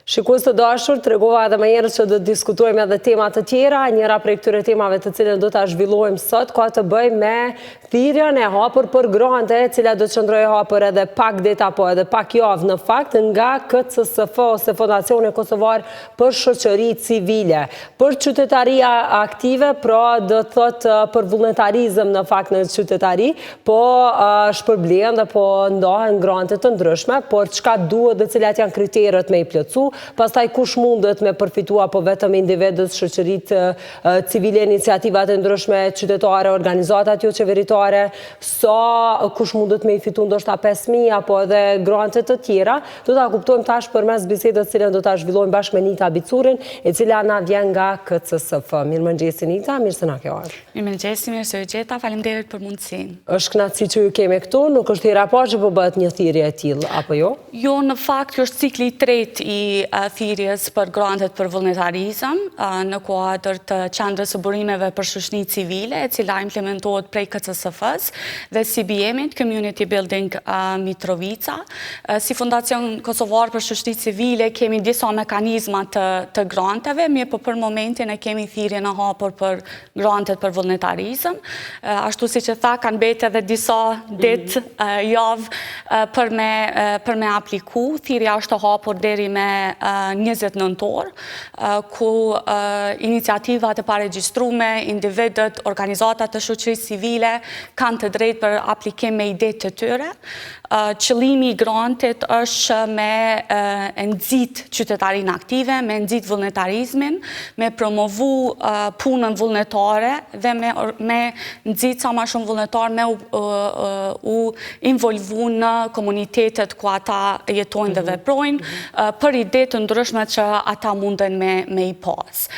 Shikues të dashur, tregova edhe më herë që do të diskutojmë edhe tema të tjera. Njëra prej këtyre temave të cilën do ta zhvillojmë sot ka të bëjë me thirrjen e hapur për grante, e cila do të qëndrojë hapur edhe pak ditë apo edhe pak javë në fakt nga KCSF ose Fondacioni Kosovar për Shoqëri Civile. Për qytetaria aktive, pra do të thotë për vullnetarizëm në fakt në qytetari, po shpërblihen dhe po ndahen grante të ndryshme, por çka duhet dhe cilat janë kriteret me i plotësu. Pastaj kush mundet me përfitu apo vetëm individët, shoqëritë civile, iniciativat e ndryshme qytetare, organizatat jo qeveritare, kush mundet me i fitu ndoshta 5.000 apo edhe grante të tjera. Do ta kuptojmë tash përmes bisedës cilën do ta zhvillojmë bashkë me Nita Bicurin, e cila na vjen nga KCSF. Mirëmëngjesi Nita, mirë se na ke ardhur. Mirëmëngjesi, mirë se u gjeta, faleminderit për mundësinë. Është kënaqësi që ju kemi këtu, nuk është hera parë që po bëhet një thirrje e tillë apo jo? Jo, në fakt është cikli i tretë i thirrjes për grantet për vullnetarizëm në kuadër të qendrës së burimeve për shoqëri civile, e cila implementohet prej KCSF-s dhe CBM-it, Community Building Mitrovica. Si Fondacion Kosovar për Shoqëri Civile kemi disa mekanizma të granteve, mirë po për momentin e kemi thirrjen e hapur për grantet për vullnetarizëm. Ashtu siç e tha, kanë mbetë edhe disa ditë javë për me apliku. Thirrja është e hapur deri me 20 nëntor, ku iniciativat e paregjistrume, individët, organizatat të shoqërisë civile kanë të drejtë për aplikim me idetë të tyre. Qëllimi i grantit është me nxit qytetarinë aktive, me nxit vullnetarizmin, me promovu punën vullnetare dhe me nxit sa më shumë vullnetar me u involvu në komunitetet ku ata jetojnë dhe veprojnë për ide të ndryshme që ata munden me i pas.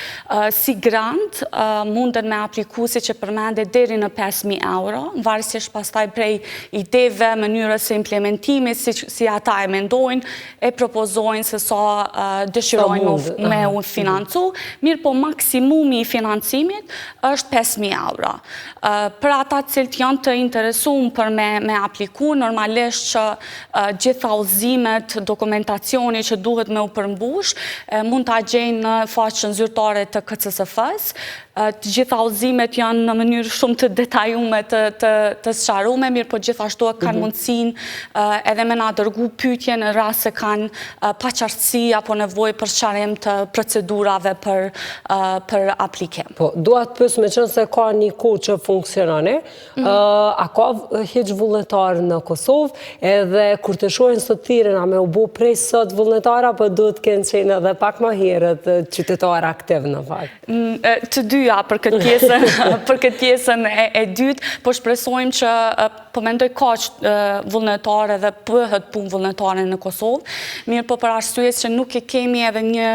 Si grant munden me apliku, si që përmende, deri në 5.000 euro, varësisht pastaj prej ideve, mënyrës së implementimit, si ata e mendojnë, e propozojnë se sa dëshirojnë me u financu, mirë po maksimumi i financimit është 5.000 euro. Për ata cilët janë të interesuar për me apliku, normalisht që gjitha udhëzimet, dokumentacioni që duhet me u përmbush, mund të gjejnë në faqen zyrtare të KCSF-s. Të gjitha udhëzimet janë në mënyrë shumë të detajume, të sqarume, mirë po gjithashtu kanë mundësinë edhe me na dërgu pyetje në rast se kanë paqartësi apo nevojë për sqarim të procedurave për aplikim. Po, dua të pyes, meqense se ka një kohë që funksionon, a ka hiç vullnetar në Kosovë, edhe kur të shohin sot thirrjen, a me u bë prej sot vullnetar apo duhet të kenë qenë edhe pak më herët qytetar aktiv në fakt? Të dyja për këtë pjesën e dytë, po shpresojmë që po mendoj ka vullnetare dhe bëhet punë vullnetare në Kosovë, mirë po për arsye që nuk e kemi edhe një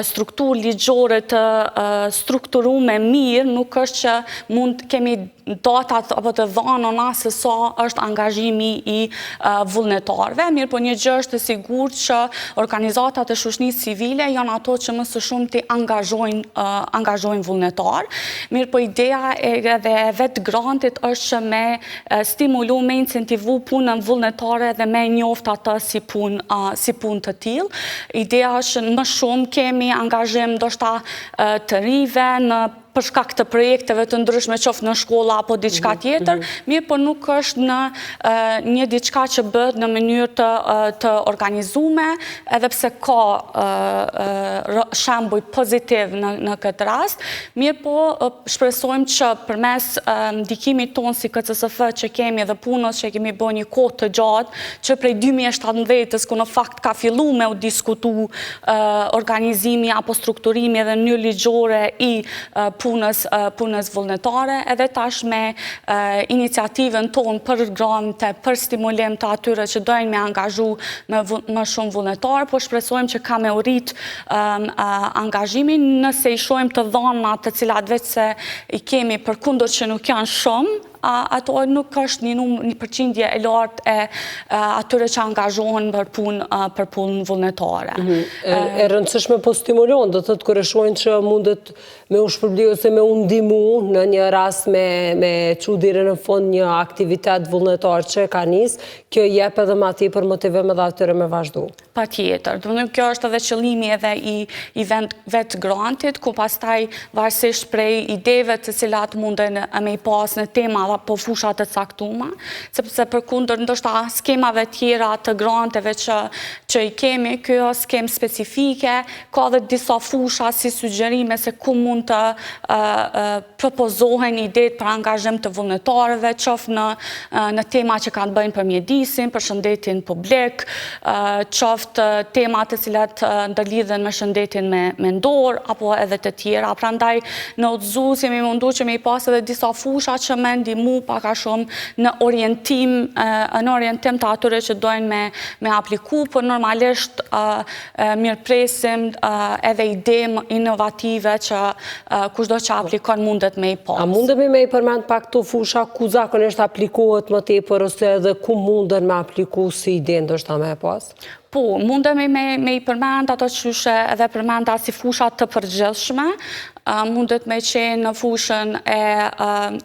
strukturë ligjore të strukturuar mirë, nuk është që mund kemi datat apo të dhëna se sa është angazhimi i vullnetarëve, mirë po një gjë është e sigurt që organizatat e shoqërisë civile janë ato që më së shumti angazhojnë vullnetar. Mirë po ideja edhe vetë grantit është që me stimulu, me incentivu punën vullnetare dhe me njoft atë si punë të tillë. Ideja është më shumë kemi angazhim ndoshta të rive në për shkak të projekteve të ndryshme, qoftë në shkolla apo diçka tjetër, mirë po nuk është në një diçka që bëhet në mënyrë të organizuar, edhe pse ka shembuj pozitiv në këtë rast, mirë po shpresojmë që përmes ndikimit tonë si KCSF që kemi dhe punës që kemi bërë një kohë të gjatë, që prej 2017-s ku në fakt ka filluar me u diskutu organizimi apo strukturimi edhe në mënyrë ligjore i punës vullnetare, edhe tash me iniciativën tonë për grante, për stimulim të atyre që dojnë me angazhu më shumë vullnetarë, po shpresojmë që ka me u rrit angazhimin nëse i shohim të dhënat të cilat veç se i kemi përkundër që nuk janë shumë, ato nuk është një përqindje e lartë e atyre që angazhohen për punë vullnetare. E rëndësishme po stimulon, do të të kërëshojnë që mundet me u shpërbli ose me u ndimu në një rast me që dire në fond një aktivitet vullnetar që ka nis, kjo jep edhe ma ti për motivim edhe atyre me vazhdu. Pa tjetër. Kjo është edhe qëllimi edhe i vetë grantit, ku pastaj varësisht prej ideve të cilat munden me i pas në tema apo fushat të caktuma, sepse përkundër ndoshta skemave tjera të granteve që i kemi, kjo skem specifike, ka dhe disa fusha si sugjerime se ku mund të propozohen idetë për angazhim të vullnetarëve, qoftë në tema që kanë bëjnë për mjedisin, për shëndetin publik, qoftë tema të cilat ndërlidhen me shëndetin mendor, apo edhe të tjera. Prandaj në udhëzues jemi mundu që me i pas edhe disa fusha që me ndihmu pak a shumë në orientim të atyre që dojnë me apliku, por normalisht mirëpresim edhe ide inovative që kushdo që aplikon mundet me i pas. A mundemi me i përmend pak të fusha ku zakonisht aplikohet më tepër ose edhe ku munden me apliku si ide ndoshta me e pas? Po, mundemi me i përmend ato qyshe edhe përmenda si fushat të përgjithshme, mundet me qenë në fushën e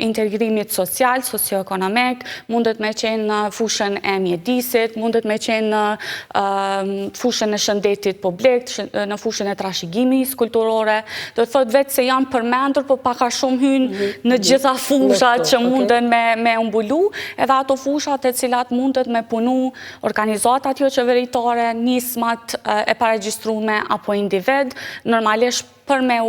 integrimit social, socioekonomik, mundet me qenë në fushën e mjedisit, mundet me qenë në fushën e shëndetit publik, në fushën e trashëgimis kulturore. Do të thot vetë se janë përmendur, por pak a shumë hynë në gjitha fushat që munden me umbulu, edhe ato fushat e cilat mundet me punu organizatat jo qeveritare, nismat e paregjistrume apo individ, normalisht për me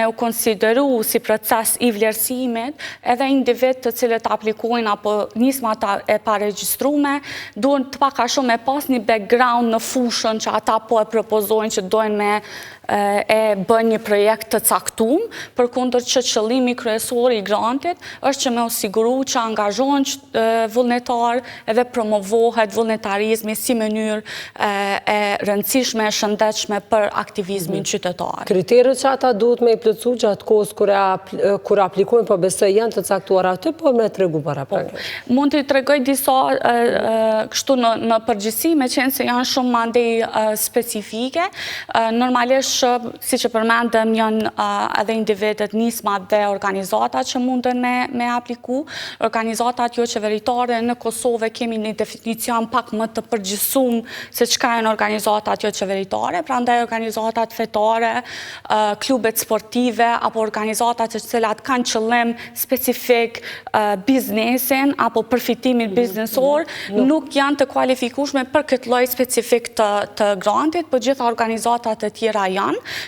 u konsideru si proces i vlerësimit, edhe individ të cilët aplikojnë apo nismat e paregjistrume, duhen të pak a shumë me pas një background në fushën që ata po e propozojnë që dojnë me e bën një projekt të caktum, përkundër që qëllimi kryesor i grantit është që me u siguru që angazhohen vullnetar edhe promovohet vullnetarizmi si mënyrë e rëndësishme e shëndetshme për aktivizmin qytetar. Kriterët që ata duhet me i plëcu gjatë kohës kur aplikojnë, po besoj janë të caktuar aty, po me tregu para pak. Mund të tregoj disa kështu në përgjithësi, me qenë se janë shumë mandej specifike. Normalisht, si që përmendëm, janë edhe individet, nismat dhe organizatat që munden me apliku. Organizatat jo qeveritare në Kosovë kemi një definicion pak më të përgjithësum se çka janë organizatat jo qeveritare, prandaj organizatat fetare, klubet sportive apo organizatat të cilat kanë qëllim specifik biznesin apo përfitimin biznesor, nuk janë të kualifikueshme për këtë lloj specifik të grantit, por gjitha organizatat e tjera janë.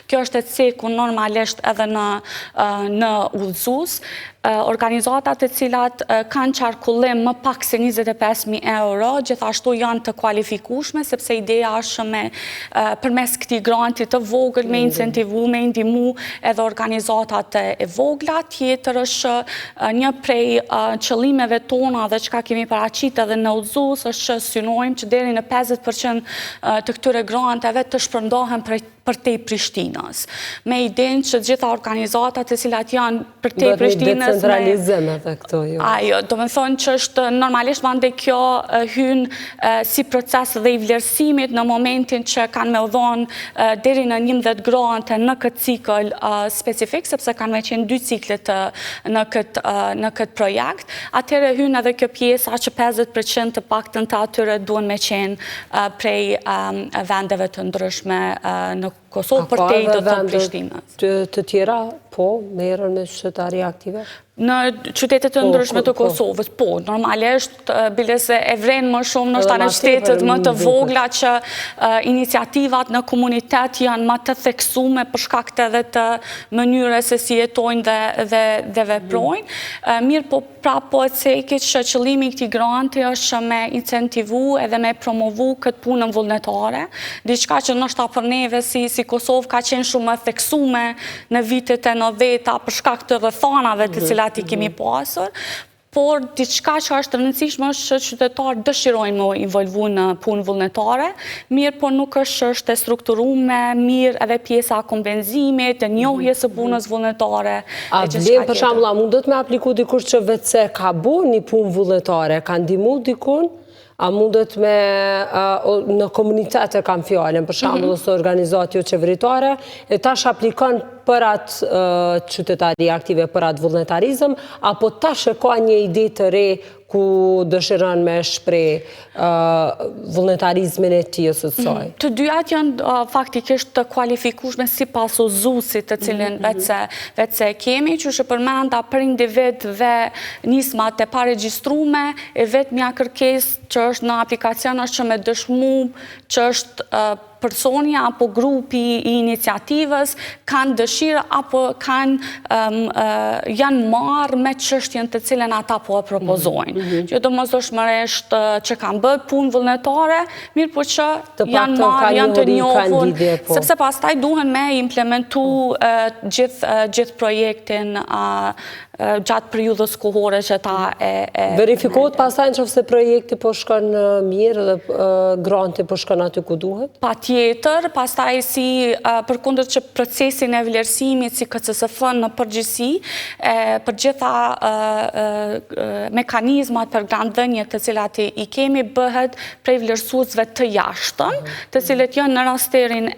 Kjo është e ceku normalisht edhe në udhëzues. Organizatat e cilat kanë qarkullim më pak se 25.000 euro, gjithashtu janë të kualifikueshme, sepse ideja është me përmes këtij granti të vogël me incentivu, me ndihmu edhe organizatat e vogla. Tjetër është një prej qëllimeve tona dhe çka kemi paraqitur edhe në udhëzues është që synojmë që deri në 50% të këtyre granteve të shpërndahen për te Prishtinës. Me idenë që gjitha organizatat e cilat janë për te Prishtinës decentralizim edhe këto, jo. Ajo, do me thonë që është normalisht mande kjo hynë si proces dhe i vlerësimit në momentin që kanë me udhonë deri në 11 grante në këtë cikël specifik, sepse kanë me qenë 2 ciklet në këtë projekt. Atëherë hynë edhe kjo pjesa që 50% të paktën të atyre duen me qenë prej vendeve të ndryshme në Kosovë për te i do të Prishtinës. Të tjera, po, merren me qytetari aktive? Në qytetet të ndryshme të Kosovës, po, normalisht, bile se e vrenë më shumë nështë në qytetet më të vogla që iniciativat në komunitet janë më të theksume për shkak të edhe të mënyres se si jetojnë dhe veprojnë. Mirë, po prapo e cekit që qëllimi këtij granti është me incentivu edhe me promovu këtë punën vullnetare, diçka që nështë për neve si Kosovë ka qenë shumë më theksume në vitet e 90-ta për shkak të rrethanave të cilat i kemi pasur, por diçka që është rëndësishme është që qytetarë dëshirojnë më involvu në punë vullnetare, mirë po nuk është që është e strukturuar mirë edhe pjesa e kompenzimit, e njohjes së punës vullnetare. A vlen për shembull, a mundet me apliku dikush që vetëse ka bu një punë vullnetare, ka ndihmu dikun? A mundet me në komunitete kam fjallën, për shembull ose organizatë jo qeveritare, e tash aplikon për atë qytetari aktive, për atë vullnetarizëm, apo tash e ka një ide të re ku dëshiron me shpreh vullnetarizmin e tij ose të saj? Të dyat janë faktikisht të kualifikueshme sipas uzuesit të cilën vetëse kemi, që është përmenda për individëve nismat e paregjistrume, e vetmja kërkesë që është në aplikacion është që me dëshmu që është personja apo grupi i iniciativës kanë dëshirë apo janë marrë me çështjen të cilën ata po e propozojnë. Jo domosdoshmërisht që kanë bërë punë vullnetare, mirë po që janë marrë, janë të njohur, sepse pastaj duhen me implementu gjithë projektin gjatë periudhës kohore që ta verifikohet pastaj nëse projekti po shkon mirë dhe granti po shkon aty ku duhet? Patjetër, pastaj si përkundër që procesin e vlerësimit si KCSF në përgjithësi, për gjitha mekanizmat për grantdhënie të cilat i kemi bëhet prej vlerësuesve të jashtëm, të cilët janë në rasterin e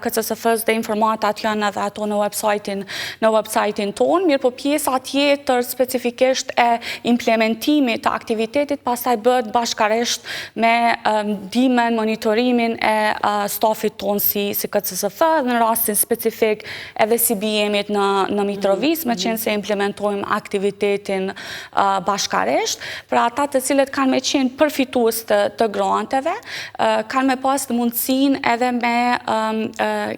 KCSF-s dhe informatat janë edhe ato në website-in tonë, mirë po pjesa tjetër specifikisht e implementimit të aktivitetit pastaj bëhet bashkërisht me ndihmën, monitorimin e stafit tonë si KCSF, në rastin specifik edhe si BM-it në Mitrovic, me qenë se implementojmë aktivitetin bashkërisht. Për ata të cilët kanë me qenë përfitues të granteve, kanë me pas të mundësinë edhe me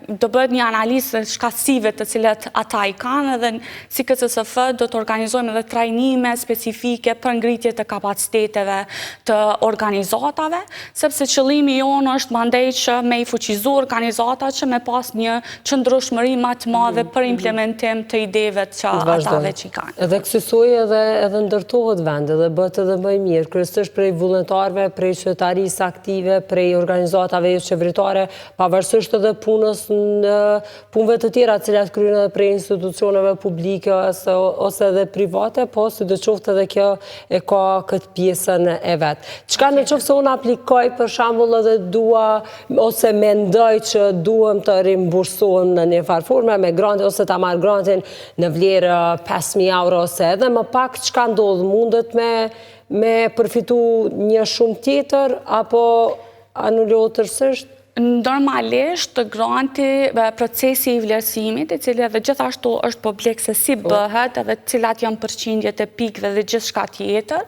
do bëhet një analizë shkatësive të cilat ata i kanë, edhe si KCSF do të organizojmë edhe trajnime specifike për ngritje të kapaciteteve të organizatave, sepse qëllimi jonë është mandej që me i fuqizu organizatat që me pas një qëndrueshmëri më të madhe për implementim të ideve që atave që i kanë. Edhe kësaj edhe ndërtohet vendi dhe bëhet edhe më i mirë, kryesisht prej vullnetarëve, prej qytetarisë aktive, prej organizatave jo qeveritare, pavarësisht edhe punës në punëve të tjera të cilat kryen edhe prej institucioneve publike ose edhe private, po si do qoftë edhe kjo e ka këtë pjesën e vet. Çka në qoftë se unë aplikoj për shembull edhe dua ose mendoj që duhem të rimbursohem në një farë forme me grantin ose ta marr grantin në vlerë 5.000 euro ose edhe më pak, çka ndodh? Mundet me përfitu një shumë tjetër apo anulohet tërësisht? Normalisht, granti, procesi i vlerësimit, i cili edhe gjithashtu është publik se si bëhet, edhe cilat janë përqindjet e pikëve dhe gjithçka tjetër,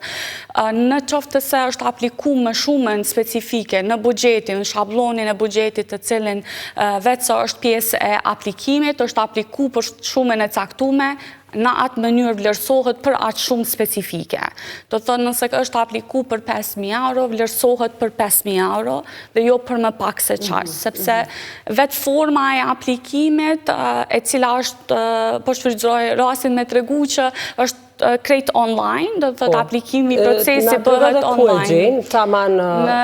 në qoftë se është apliku me shumën specifike në buxhetin, në shablonin e buxhetit të cilin vetëse është pjesë e aplikimit, është apliku për shumën e caktume, në atë mënyrë vlerësohet për atë shumë specifike. Do të thonë nëse është apliku për 5.000 euro, vlerësohet për 5.000 euro dhe jo për më pak se qaq, sepse vetë forma e aplikimit e cila është, po shfrytëzoj rastin me tregu që është krejt online, do të thotë aplikimi, procesi bëhet online. Në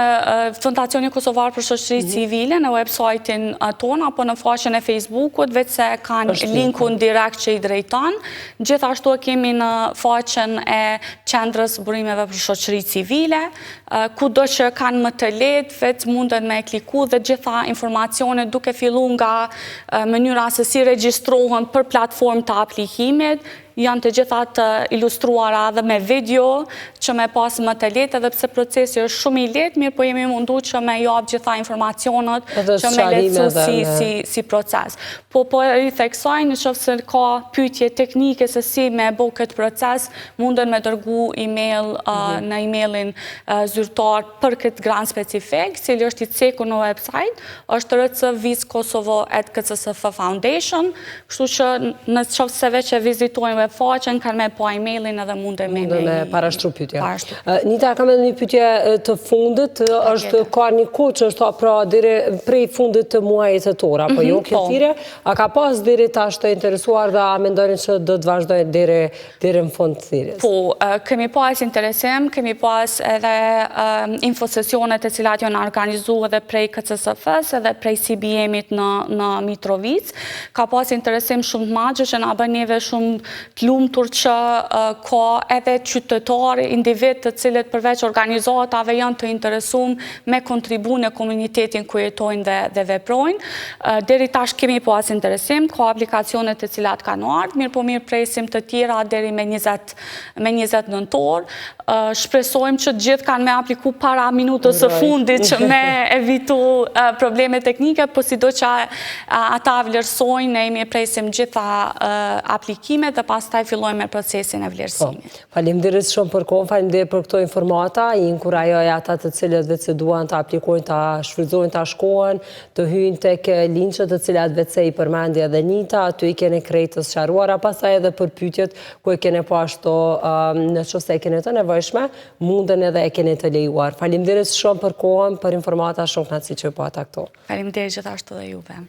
Fondacioni Kosovar për Shoqëri Civile, në website-in tonë, apo në faqen e Facebookut, vetëse kanë linkun direkt që i drejton. Gjithashtu kemi në faqen e Qendrës Burimeve për Shoqëri Civile, kudo që kanë më të lehtë, vetë mundën me kliku dhe gjitha informacionet duke fillu nga mënyra se si regjistrohen për platformë të aplikimit, janë të gjithat ilustruara dhe me video që me pas më të lehtë, edhe pse procesi është shumë i lehtë, mirë po jemi mundu që me jap gjitha informacionet që me lehtësu si proces. Po i theksoj në qoftë se ka pyetje teknike se si me bo këtë proces, munden me dërgu email në emailin zyrtar për këtë grant specifik, cili është i ceku në website, është rcviskosovo@kcsf foundation, kështu që në qoftë se veç e vizitojnë me faqen, kanë me po emailin edhe mund me parashtru pytja. Nita, kam edhe një pytje të fundit, është ka një kohë që është pra prej fundit të muajit të tora, po jo këtire, a ka pas deri tash të interesuar dhe a mendojnë që do të vazhdojnë deri në fund të thirrjes? Po, kemi pas interesim, kemi pas edhe infosesionet e cilat janë organizuar edhe prej KCSF-s edhe prej CBM-it në Mitrovic. Ka pas interesim shumë të madh që na bën neve shumë të lumtur që ka edhe qytetarë, individ të cilët përveç organizatave janë të interesuar me kontribu në komunitetin ku jetojnë dhe veprojnë. Deri tash kemi pas interesim, ka aplikacionet të cilat kanë ardhur, mirë po mirë presim të tjera deri me 20 nëntor. Shpresojmë që gjithë kanë me apliku para minutës së fundit që me evitu probleme teknike, po sido që ata vlerësojnë, ne jemi presim gjitha aplikimet dhe pastaj fillojmë me procesin e vlerësimit. Faleminderit shumë për kohën, faleminderit për këto informata, i inkurajoj ata të cilët vetë se duan të aplikojnë, të shfrytëzojnë, të shkohen, të hyjnë tek linçet të cilat vetë se i përmendja dhe Nita, aty i kene krejtës sqaruara, pastaj edhe për pyetjet ku e kene po ashtu në çështë e kene të nevojshme, munden edhe e kene të lejuar. Faleminderit shumë për kohën, për informata, shumë kënaqësi që po ata këto. Faleminderit gjithashtu dhe juve.